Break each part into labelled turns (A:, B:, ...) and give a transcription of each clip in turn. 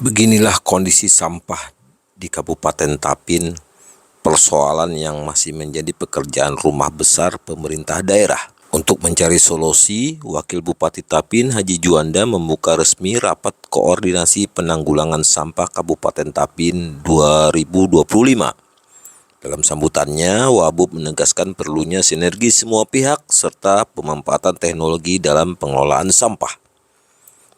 A: Beginilah kondisi sampah di Kabupaten Tapin, persoalan yang masih menjadi pekerjaan rumah besar pemerintah daerah. Untuk mencari solusi, Wakil Bupati Tapin Haji Juanda membuka resmi rapat koordinasi penanggulangan sampah Kabupaten Tapin 2025. Dalam sambutannya, Wabub menegaskan perlunya sinergi semua pihak serta pemanfaatan teknologi dalam pengelolaan sampah.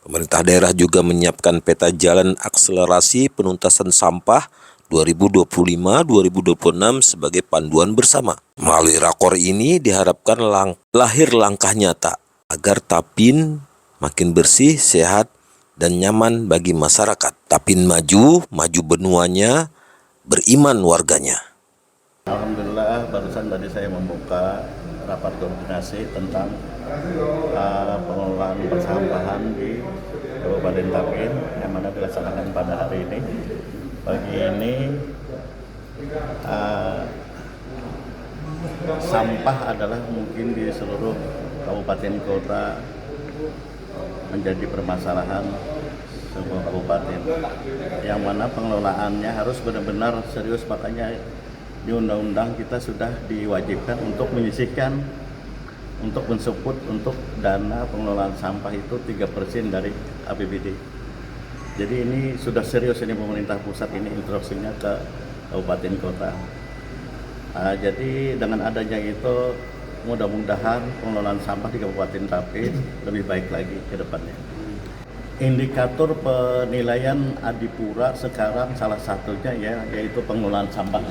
A: Pemerintah daerah juga menyiapkan peta jalan akselerasi penuntasan sampah 2025-2026 sebagai panduan bersama. Melalui rakor ini diharapkan lahir langkah nyata agar Tapin makin bersih, sehat, dan nyaman bagi masyarakat. Tapin maju, maju benuanya, beriman warganya.
B: Alhamdulillah barusan tadi saya membuka rapat koordinasi tentang pengelolaan persampahan di Kabupaten Tapin yang mana dilaksanakan pada hari ini. Pagi ini sampah adalah mungkin di seluruh kabupaten kota menjadi permasalahan sebuah kabupaten yang mana pengelolaannya harus benar-benar serius. Makanya di undang-undang kita sudah diwajibkan untuk menyisihkan, untuk mensupport untuk dana pengelolaan sampah itu 3% dari APBD. Jadi ini sudah serius ini pemerintah pusat ini instruksinya ke kabupaten kota. Jadi dengan adanya itu mudah-mudahan pengelolaan sampah di Kabupaten Tapin lebih baik lagi ke depannya. Indikator penilaian Adipura sekarang salah satunya yaitu pengelolaan sampah.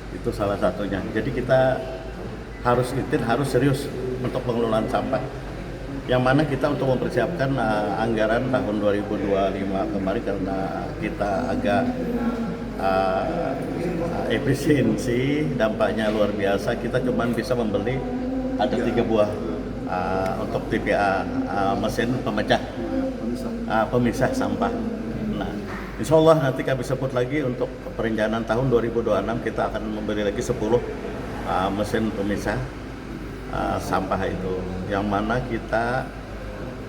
B: Itu salah satunya. Jadi kita harus serius untuk pengelolaan sampah. Yang mana kita untuk mempersiapkan anggaran tahun 2025 kemarin karena kita agak efisiensi, dampaknya luar biasa. Kita cuma bisa membeli ada 3 buah untuk TPA mesin pemisah sampah. Nah, insya Allah nanti kami sebut lagi untuk perencanaan tahun 2026 kita akan membeli lagi 10 mesin pemisah sampah itu, yang mana kita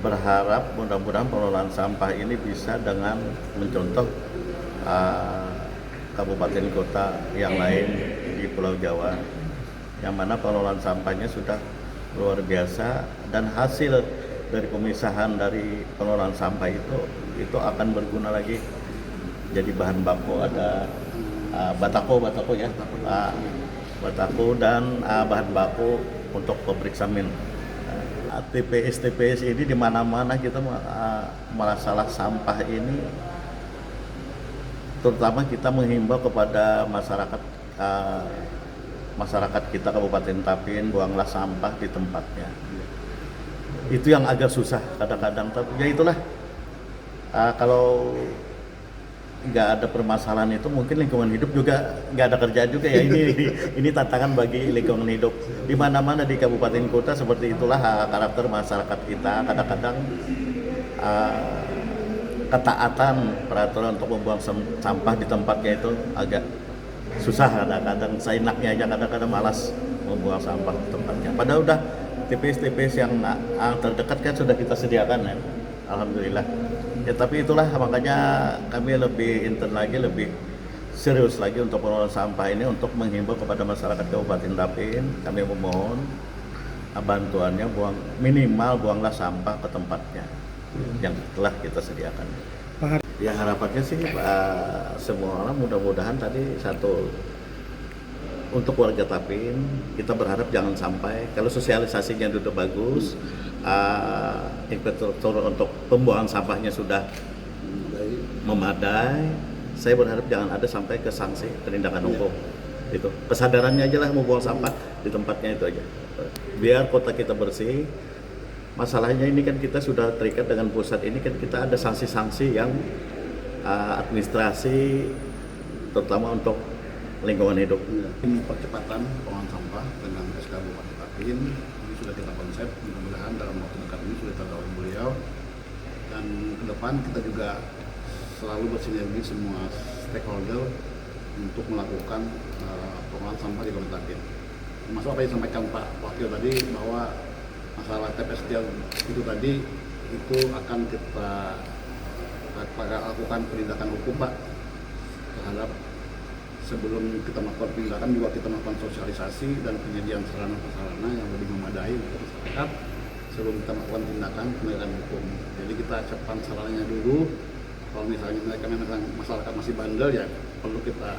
B: berharap mudah-mudahan pengelolaan sampah ini bisa dengan mencontoh kabupaten kota yang lain di Pulau Jawa, yang mana pengelolaan sampahnya sudah luar biasa dan hasil dari pemisahan dari pengelolaan sampah itu akan berguna lagi jadi bahan baku. Ada batako ya, batako dan bahan baku untuk pabrik samin. TPS ini di mana-mana kita masalah sampah ini, terutama kita menghimbau kepada masyarakat kita Kabupaten Tapin, buanglah sampah di tempatnya. Itu yang agak susah kadang-kadang, tapi ya itulah kalau nggak ada permasalahan itu mungkin lingkungan hidup juga nggak ada kerjaan juga ya. Ini tantangan bagi lingkungan hidup di mana-mana di kabupaten kota. Seperti itulah karakter masyarakat kita, kadang-kadang ketaatan peraturan untuk membuang sampah di tempatnya itu agak susah. Kadang-kadang seenaknya aja, kadang-kadang malas membuang sampah di tempatnya. Padahal udah TPS yang terdekat kan sudah kita sediakan ya, alhamdulillah. Ya, tapi itulah makanya kami lebih intens lagi, lebih serius lagi untuk pengelolaan sampah ini, untuk menghimbau kepada masyarakat Kabupaten Tapin. Kami memohon bantuannya, buanglah sampah ke tempatnya yang telah kita sediakan. Ya harapannya sih semua orang mudah-mudahan tadi satu, untuk warga Tapin kita berharap jangan sampai, kalau sosialisasinya sudah bagus, infrastruktur untuk pembuangan sampahnya sudah memadai, saya berharap jangan ada sampai ke sanksi penindakan hukum. Itu kesadarannya aja lah, membuang sampah di tempatnya itu aja, biar kota kita bersih. Masalahnya ini kan kita sudah terikat dengan pusat, ini kan kita ada sanksi-sanksi yang administrasi, terutama untuk lingkungan hidup.
C: Ini percepatan pengelolaan sampah dengan SK Bupati Tapin ini sudah kita konsep, mudah-mudahan dalam waktu dekat ini sudah terlalu beliau, dan ke depan kita juga selalu bersinergi semua stakeholder untuk melakukan pengelolaan sampah di Kabupaten Tapin. Termasuk apa yang disampaikan Pak Wakil tadi, bahwa masalah TPS itu tadi itu akan kita lakukan penindakan hukum Pak terhadap sebelum kita melakukan penindakan juga kita melakukan sosialisasi dan penyediaan sarana-prasarana yang lebih memadai untuk masyarakat sebelum kita melakukan tindakan penegakan hukum. Jadi kita siapkan sarananya dulu. Kalau misalnya mereka memang masyarakat masih bandel ya perlu kita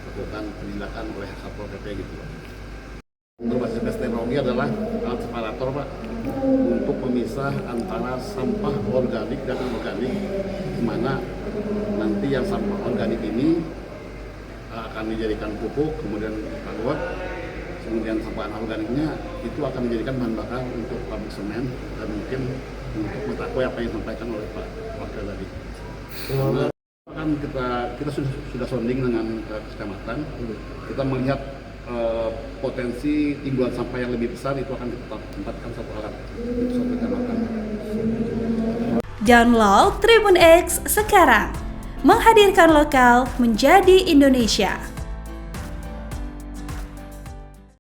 C: lakukan penindakan oleh Satpol PP gitu Pak. Berbasis teknologi adalah alat separator Pak untuk memisah antara sampah organik dan anorganik, di mana nanti yang sampah organik ini akan dijadikan pupuk, kemudian kalut, kemudian sampah anorganiknya itu akan dijadikan bahan bakar untuk pabrik semen dan mungkin untuk mengetahui apa yang disampaikan oleh Pak Wakil tadi. Karena kan kita sudah sounding dengan kecamatan, kita melihat potensi timbulan sampah yang lebih besar itu akan kita tempatkan satu alat untuk satu kecamatan.
D: Download Tribun X sekarang, menghadirkan lokal menjadi Indonesia.